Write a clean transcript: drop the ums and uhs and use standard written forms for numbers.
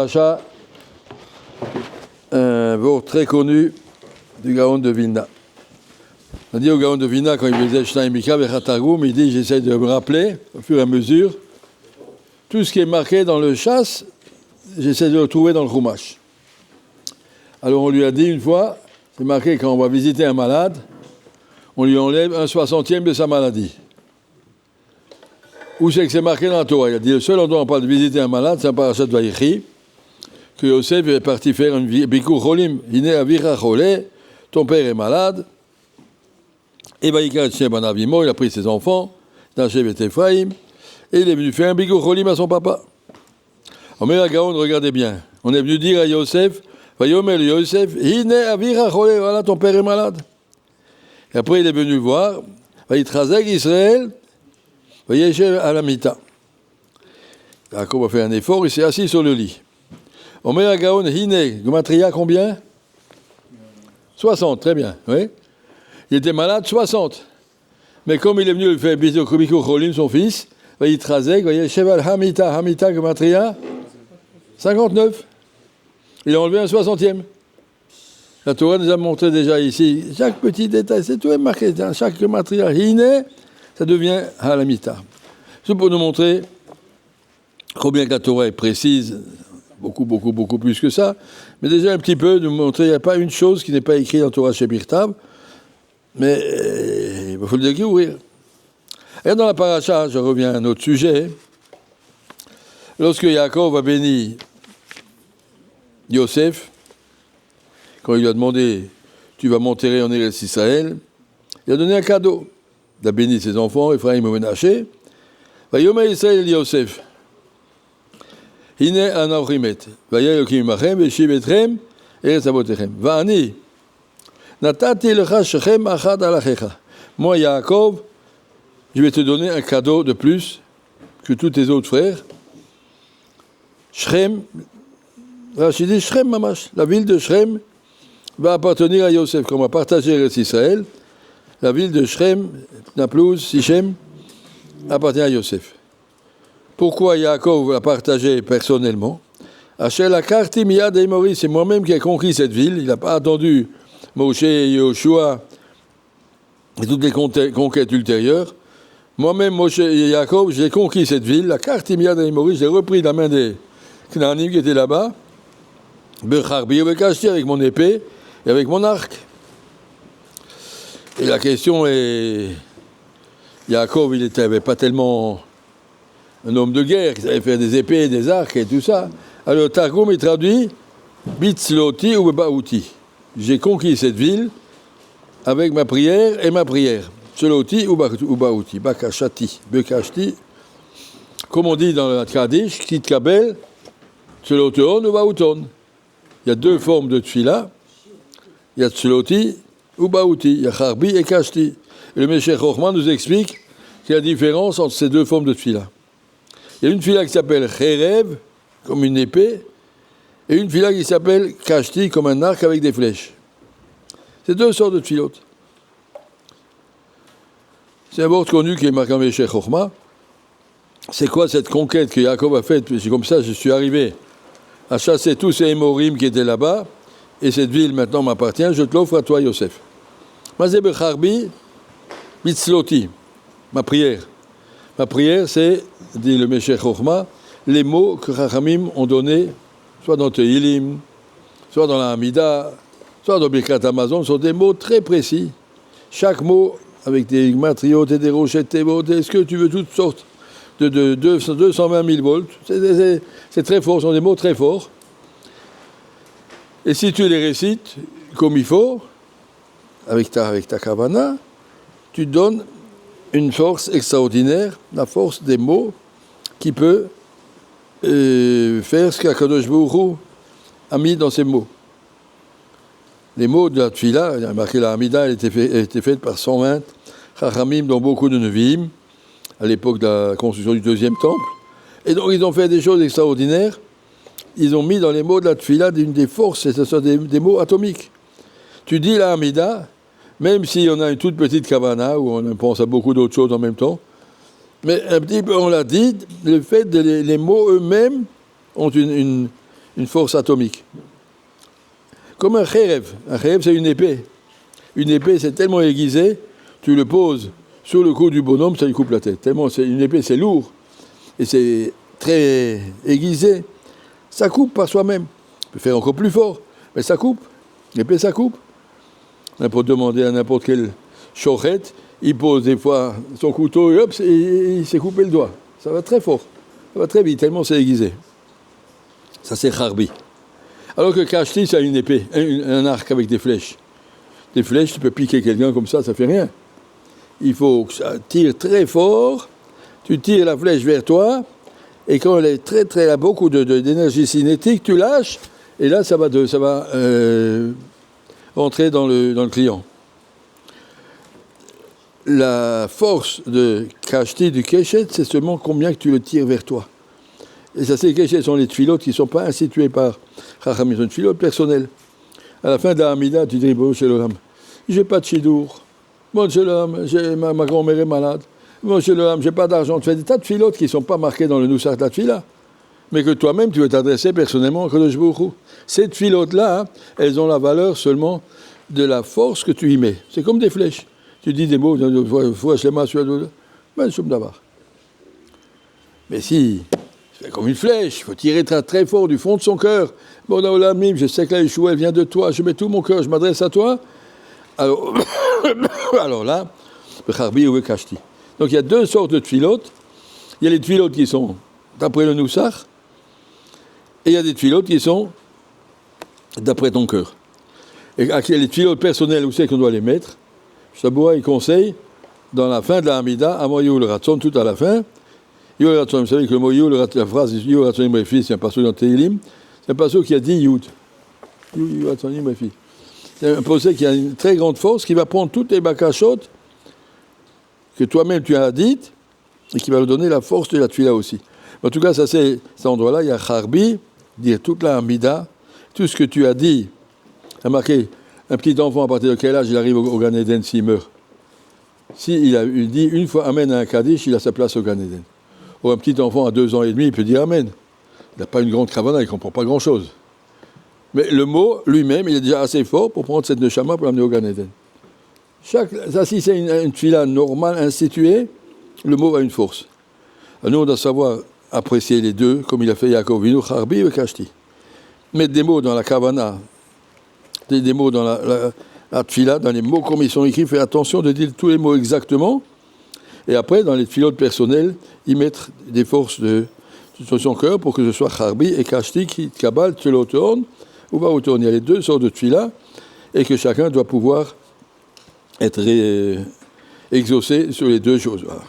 Achat, un vort très connu du Gaon de Vilna. On dit au Gaon de Vilna, quand il faisait Shnaim Mika Vechatargum, il dit j'essaie de me rappeler, au fur et à mesure, tout ce qui est marqué dans le chasse, j'essaie de le trouver dans le Chumash. Alors on lui a dit une fois, c'est marqué quand on va visiter un malade, on lui enlève 1/60 de sa maladie. Où c'est que c'est marqué dans la Torah? Il a dit le seul endroit où on parle de visiter un malade, c'est un parashat Vayechi, que Yosef est parti faire un bikur cholim. Hine avicha cholé, ton père est malade. Et Vaïkar et Shneban Avimo, il a pris ses enfants, Nachev et Ephraim, et il est venu faire un bikur cholim à son papa. Omer Gaon, regardez bien. On est venu dire à Yosef, Vayomer Yosef, Hine avicha cholé, voilà, ton père est malade. Et après, il est venu voir, Vaïtrazek Israël, Vayeshev à la mita. Jacob a fait un effort, il s'est assis sur le lit. Omer Gaon, Hine, Gematria, combien 60, très bien, oui. Il était malade, 60. Mais comme il est venu le faire Bikur Cholim, son fils, Vayitrazek, Vayeshev à la mita, Hamita, Gematria, 59. Il a enlevé un 60e. La Torah nous a montré déjà ici, chaque petit détail, c'est tout est marqué, chaque Gematria, Hine, ça devient Halamita. C'est pour nous montrer combien que la Torah est précise, beaucoup plus que ça, mais déjà un petit peu nous montrer qu'il n'y a pas une chose qui n'est pas écrite dans la Torah chez Birtav, mais il faut le découvrir. Et dans la paracha, je reviens à un autre sujet, lorsque Yaakov a béni Yosef, quand il lui a demandé « Tu vas m'enterrer en Eretz Israël », il a donné un cadeau. Il a béni ses enfants, Ephraim et Menaché. Vayomer Israël Yosef. Hine anavrimet. Vaya Elokim imachem, veshiv etrem, eretz avotechem. Va'ani. Natati lecha shechem achad alachecha. Moi, Yaakov, je vais te donner un cadeau de plus que tous tes autres frères. Shrem, Rachid dit Shrem mamash. La ville de Shrem va appartenir à Yosef, comme on va partager Eretz Israël. La ville de Shrem, Naplouz, Sichem, appartient à Yosef. Pourquoi Yaakov l'a partagé personnellement? Achel Akarti Miyad Eimori, c'est moi-même qui ai conquis cette ville. Il n'a pas attendu Moshe et Yoshua et toutes les conquêtes ultérieures. Moi-même, Moshe et Yaakov, j'ai conquis cette ville. La Karti Miyad Eimori, j'ai repris la main des Knanim qui étaient là-bas. Becharbi, avec mon épée et avec mon arc. Et la question est, Yaakov, il n'était pas tellement un homme de guerre, qui savait faire des épées, des arcs et tout ça. Alors Targum, il traduit, Bitzloti ou Baouti. J'ai conquis cette ville avec ma prière et ma prière. Tzloti ou Baouti, Bakashati, Bekashti. Comme on dit dans le Kaddish, Kit Kabel, Tzloton ou Baouton. Il y a deux formes de tfila. Il y a Tzloti ou Baouti, il y a Charbi et Kashti. Et le Meshech Chochma nous explique qu'il y a la différence entre ces deux formes de tfila. Il y a une tfila qui s'appelle Cherev, comme une épée, et une tfila qui s'appelle Kashti, comme un arc avec des flèches. C'est deux sortes de tfilotes. C'est un word connu qui est marqué en Meshech Chochma. C'est quoi cette conquête que Yaakov a faite? C'est comme ça, je suis arrivé à chasser tous ces Émorim qui étaient là-bas, et cette ville maintenant m'appartient, je te l'offre à toi, Yosef. Mazebe Charbi, Bitzloti, ma prière. Ma prière, c'est, dit le Meshech Chochma, les mots que Chachamim ont donnés, soit dans Tehillim, soit dans la Hamida, soit dans Birkat Hamazon, sont des mots très précis. Chaque mot, avec des matriotes et des rochettes, et ce que tu veux, toutes sortes de 220 000 volts. C'est très fort, ce sont des mots très forts. Et si tu les récites comme il faut, avec ta kavana, tu donnes une force extraordinaire, la force des mots qui peut faire ce qu'Akadosh Baruch Hu a mis dans ces mots. Les mots de la Tfila, il y a marqué la Hamida, elle était faite par 120 Chachamim, dont beaucoup de Nevi'im, à l'époque de la construction du deuxième temple. Et donc ils ont fait des choses extraordinaires. Ils ont mis dans les mots de la Tfila des forces, et ce sont des mots atomiques. Tu dis la Hamida, même si on a une toute petite kavana, où on pense à beaucoup d'autres choses en même temps, Mais un petit peu, on l'a dit, le fait les mots eux-mêmes ont une une force atomique. Comme un khérev. Un khérev, c'est une épée. Une épée, c'est tellement aiguisé, tu le poses sur le cou du bonhomme, ça lui coupe la tête. Tellement une épée, c'est lourd. Et c'est très aiguisé. Ça coupe par soi-même. On peut faire encore plus fort, mais ça coupe. L'épée, ça coupe. On peut demander à n'importe quel chorette, il pose des fois son couteau et hop, il s'est coupé le doigt. Ça va très fort. Ça va très vite, tellement c'est aiguisé. Ça, c'est Kharbi. Alors que Kashti, c'est une épée, un arc avec des flèches. Des flèches, tu peux piquer quelqu'un comme ça fait rien. Il faut que ça tire très fort, tu tires la flèche vers toi, et quand elle est elle a beaucoup d'énergie cinétique, tu lâches, et là, ça va rentrer dans le client. La force de Kashti, du Keshet, c'est seulement combien que tu le tires vers toi. Et ça, ces Keshet sont les tfilotes qui ne sont pas institués par Chacham, ils sont des tfilotes personnels. À la fin de la Hamida, tu dis, bon, Shalom, j'ai pas de chidour. Bon, Shalom, ma grand-mère est malade. Bon, Shalom, j'ai pas d'argent. Tu fais des tas de filotes qui ne sont pas marqués dans le Nusach de la Tfila, mais que toi-même, tu veux t'adresser personnellement à Kadosh Baruch Hu. Ces filotes-là, elles ont la valeur seulement de la force que tu y mets. C'est comme des flèches. Tu dis des mots, mais si, c'est comme une flèche, il faut tirer très, très fort du fond de son cœur. Bon, dans l'amim, je sais que la Yeshua, elle vient de toi, je mets tout mon cœur, je m'adresse à toi. Alors là, le Kharbi ou le Kashti. Donc il y a deux sortes de tfilotes. Il y a les tfilotes qui sont d'après le Nusach, et il y a des tfilotes qui sont d'après ton cœur. Et les tfilotes personnels, où c'est qu'on doit les mettre? Shaboua, il conseille, dans la fin de la Hamida, à Moyou le Ratson, tout à la fin. Youl Ratson, vous savez que le Moyou, la phrase Youl Ratson Imrefi, c'est un passage dans Tehillim, c'est un passage qui a dit Youd. Youl Ratson Imrefi. C'est un passage qui a une très grande force, qui va prendre toutes les bakashot que toi-même tu as dites, et qui va nous donner la force de la tfila aussi. En tout cas, ça c'est cet endroit-là, il y a Kharbi, dire toute la Hamida, tout ce que tu as dit. Remarquez, un petit enfant, à partir de quel âge il arrive au Gan Eden s'il meurt? Il dit une fois Amen à un Kaddish, il a sa place au Gan Eden. Ou un petit enfant à 2 ans et demi, il peut dire Amen. Il n'a pas une grande kavana, il ne comprend pas grand-chose. Mais le mot lui-même, il est déjà assez fort pour prendre cette neshama pour l'amener au Gan Eden. Ça, si c'est une tfila normale, instituée, le mot a une force. Alors nous, on doit savoir apprécier les deux, comme il a fait Yaakov Vinu, Kharbi et Kashti. Mettre des mots dans la kavana, des mots dans la tfila, dans les mots comme ils sont écrits, faire attention de dire tous les mots exactement. Et après, dans les tfilotes personnelles, y mettre des forces de son cœur pour que ce soit Kharbi et Kashti, qui Kabal, Tchelotorn, ou Baotorn. Il y a les deux sortes de tfila, et que chacun doit pouvoir être exaucé sur les deux choses. Voilà.